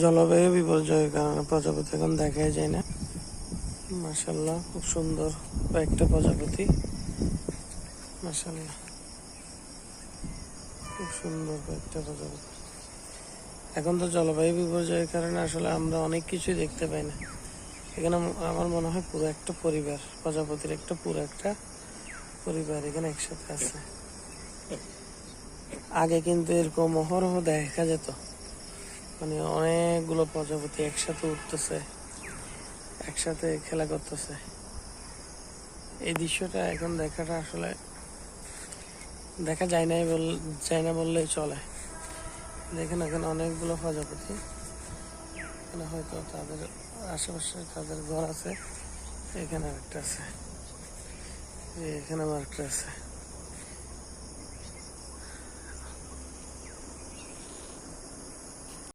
জলবায়ু বিপর্যয়ের কারণে প্রজাপতি এখন দেখাই যায় না। মাশাআল্লাহ, খুব সুন্দর কয়েকটা প্রজাপতি। মাশাআল্লাহ, খুব সুন্দর কয়েকটা প্রজাপতি। এখন তো জলবায়ু বিপর্যয়ের কারণে আসলে আমরা অনেক কিছুই দেখতে পাই না। এখানে আমার মনে হয় পুরো একটা পরিবার, প্রজাপতির পুরো একটা পরিবার এখানে একসাথে আছে। আগে কিন্তু এরকম অহরহ দেখা যেত, মানে অনেকগুলো প্রজাপতি একসাথে উঠতেছে, একসাথে খেলা করতেছে। এই দৃশ্যটা এখন দেখাটা আসলে দেখা যায় না বললেই চলে। দেখেন এখানে অনেকগুলো প্রজাপতি, এখানে হয়তো তাদের আশেপাশে তাদের ঘর আছে। এখানে আরেকটা আছে, এখানে আরেকটা আছে।